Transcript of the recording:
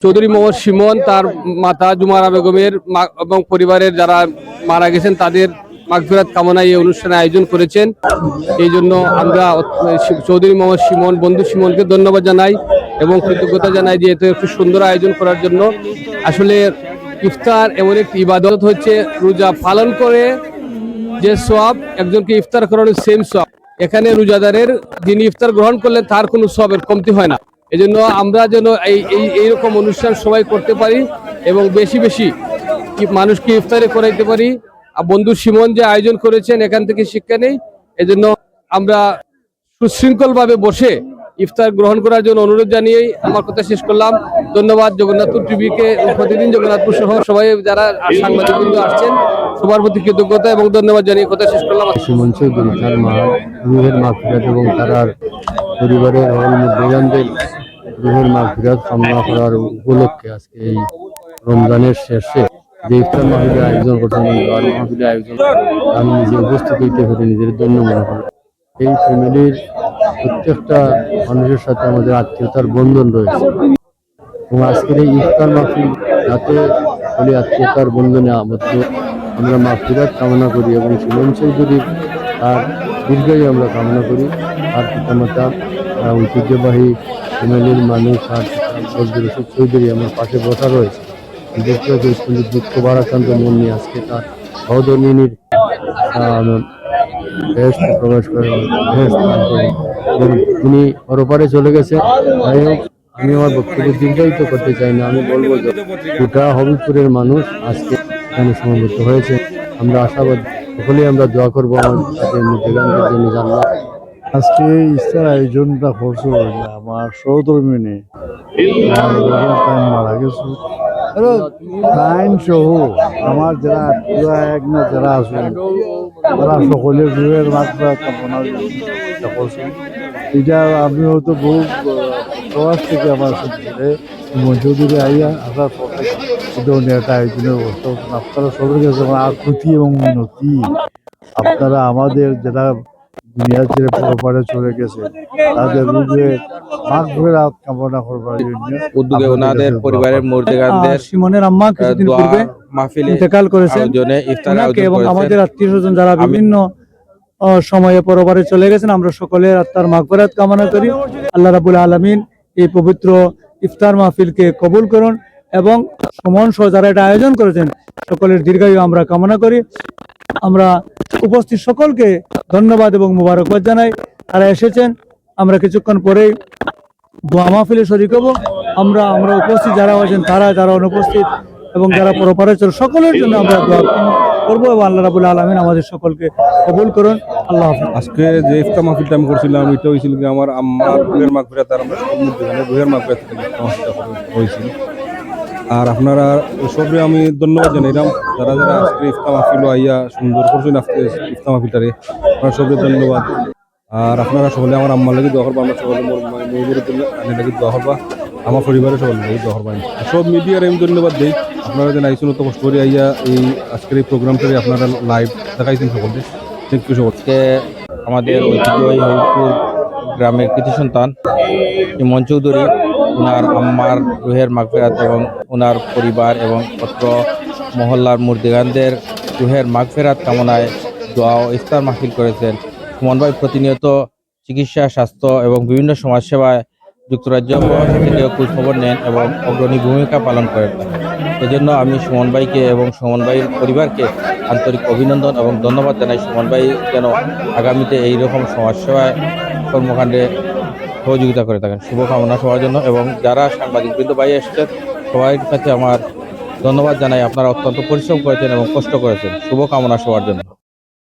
চৌধুরী মোহাম্মদ শিমন, তার মাতা জুমারা বেগমের এবং পরিবারের যারা মারা গেছেন তাদের মাগফিরাত কামনায় এই অনুষ্ঠানে আয়োজন করেছেন। এই জন্য আমরা চৌধুরী মোহাম্মদ শিমন, বন্ধু শিমনকে ধন্যবাদ জানাই এবং কৃতজ্ঞতা জানাই যে এত একটু সুন্দর আয়োজন করার জন্য। আসলে ইফতার এমন একটি ইবাদত হচ্ছে, রোজা পালন করে যে সওয়াব, একজনকে ইফতার করানোর সেম সওয়াব এখানে রোজাদারের যিনি ইফতার গ্রহণ করলেন তার কোনো সওয়াবের কমতি হয় না। এজন্য আমরা যেন এইরকম অনুষ্ঠান সবাই করতে পারি এবং বেশি বেশি মানুষকে ইফতারে করাইতে পারি। বন্ধু শিমন যে আয়োজন করেছেন এখান থেকে শিক্ষা নেই। এজন্য আমরা সুশৃঙ্খল ভাবে বসে ইফতার গ্রহণ করার জন্য অনুরোধ জানিয়েই আমার কথা শেষ করলাম। ধন্যবাদ জগন্নাথপুর টিভিকে, প্রতিদিন জগন্নাথপুর সহ সবাই যারা সাংবাদিকবৃন্দ আসছেন সবার প্রতি কৃতজ্ঞতা এবং ধন্যবাদ জানিয়ে কথা শেষ করলাম। শিমন চৌধুরী তার মা রুহের মাগফিরাত এবং তার পরিবারের মুরব্বিয়ানদের রুহের মাগফিরাত কামনা করার উপলক্ষে আজকে এই রমজানের শেষে যে ইফতার মাহফিলের আয়োজন করছেন, দোয়ার মাহফিলের আয়োজন, আমি নিজে উপস্থিত হইতে পেরে নিজের ধন্য মনে করি। এই ফ্যামিলির প্রত্যেকটা মানুষের সাথে আমাদের আত্মীয়তার বন্ধন রয়েছে এবং আজকের এই ইফতার মাহফিল যাতে বলে আত্মীয়তার বন্ধনে আবদ্ধ আমরা মাগফিরাত কামনা করি এবং শিমন চৌধুরীর তার দীর্ঘায়ু আমরা কামনা করি। তার পিতামাতা ঐতিহ্যবাহী ফ্যামিলির মানুষ আর বজলুর রশিদ চৌধুরী আমার পাশে বসা রয়েছে। দুঃখ ভারাক্রান্ত মন নিয়ে আজকে তার সহধর্মিনীর প্রবেশ করে এবং তিনি পরপারে চলে গেছে। যাই হোক, আমি আমার বক্তব্য দীর্ঘায়িত করতে চাই না। আমি বলবো যে গোটা হবিবপুরের মানুষ আজকে এখানে সমবেত হয়েছে। আমরা আশাবাদ সকলেই আমরা দোয়া করবো তাদের মুরব্বিয়ানদের জন্য। জানলাম আজকে ইফতার আয়োজনটা করছো আমার সহধর্মিনী মারা গেছে টাইম সহ আমার যারা আত্মীয় এক না যারা আছেন তারা সকলের রুহের মাগফিরাত কামনা করছেন। এটা আমি হয়তো বহু প্রবাস থেকে আমার শিমন চৌধুরী আইয়া আসার পর থেকে একটা আয়োজনের ব্যবস্থা করছেন। আপনারা সবার কাছে আমার আকুতি এবং মিনতি, আপনারা আমাদের যারা দুনিয়া ছেড়ে পরপারে চলে গেছে তাদের রুহের মাগফিরাত কামনা করবার জন্য উদ্যোগে ওনাদের পরিবারের মুরব্বিয়ানদের শিমনের আম্মা কিছুদিন পূর্বে মাহফিলে ইন্তেকাল করেছেন এবং আমাদের আত্মীয়স্বজন যারা বিভিন্ন সময়ে পরপারে চলে গেছেন, আমরা সকলের আত্মার মাগফিরাত কামনা করি। আল্লাহ রাব্বুল আলামিন এই পবিত্র ইফতার মাহফিলকে কবুল করুন এবং সমন সহ যারা এটা আয়োজন করেছেন সকলের দীর্ঘায়ু আমরা কামনা করি। আমরা উপস্থিত সকলকে ধন্যবাদ এবং মুবারকবাদ জানাই। তারা এসেছেন, আমরা কিছুক্ষণ পরেই দোয়া মাহফিলে শরীক হব। আমরা উপস্থিত যারা আছেন তারা, যারা অনুপস্থিত এবং যারা পরপারে চল সকলের জন্য আমরা দোয়া করবো এবং আল্লাহ রাব্বুল আলামিন আমাদের সকলকে কবুল করুন। আল্লাহ হাফেজ। আজকে যে ইফতার মাহফিলটা আমি করছিলাম এটা হয়েছিল কি আমার আম্মার রুহের মাগফিরাত আর আমরা রুহের মাগফিরাত হয়েছিল। আর আপনারা সবরে আমি ধন্যবাদ জানাইলাম যারা যারা আজকে ইফতার মাহফিল আইয়া সুন্দর করছেন আজকে ইফতার মাহফিলটারে, আপনারা সবরে ধন্যবাদ। আর আপনারা সকলে আমার আম্মার লাগি দোয়া করবা, আমরা সকলে মোর লাগি দোয়া করবা, আমার পরিবারের সকলে লাগি দোয়া করবা। সব মিডিয়ার আমি ধন্যবাদ দিই, আপনারা যেন আইসুন তো কষ্ট করে আইয়া এই আজকের এই প্রোগ্রামটারে আপনারা লাইভ দেখাইছেন সকলকে। থ্যাংক ইউ সকলকে। আমাদের ঐতিহ্যবাহী হবিবপুর গ্রামের কৃতি সন্তান শিমন চৌধুরী, ওনার আম্মার রুহের মাগফিরাত এবং ওনার পরিবার এবং পত্র মহল্লার মুরব্বিয়ানদের রুহের মাগফিরাত কামনায় দোয়া ও ইফতার মাহফিল করেছেন। সুমন ভাই প্রতিনিয়ত চিকিৎসা, স্বাস্থ্য এবং বিভিন্ন সমাজসেবায় যুক্তরাজ্য থেকে খোঁজখবর নেন এবং অগ্রণী ভূমিকা পালন করেন। এজন্য আমি সুমন ভাইকে এবং সুমন ভাইয়ের পরিবারকে আন্তরিক অভিনন্দন এবং ধন্যবাদ জানাই। সুমন ভাই যেন আগামীতে এইরকম সমাজসেবায় কর্মকাণ্ডে সহযোগিতা করে থাকেন। শুভকামনা সবার জন্য এবং যারা সাংবাদিকবৃন্দ ভাই এসেছেন সবাই কাছে আমার ধন্যবাদ জানাই। আপনারা অত্যন্ত পরিশ্রম করেছেন এবং কষ্ট করেছেন। শুভকামনা সবার জন্য।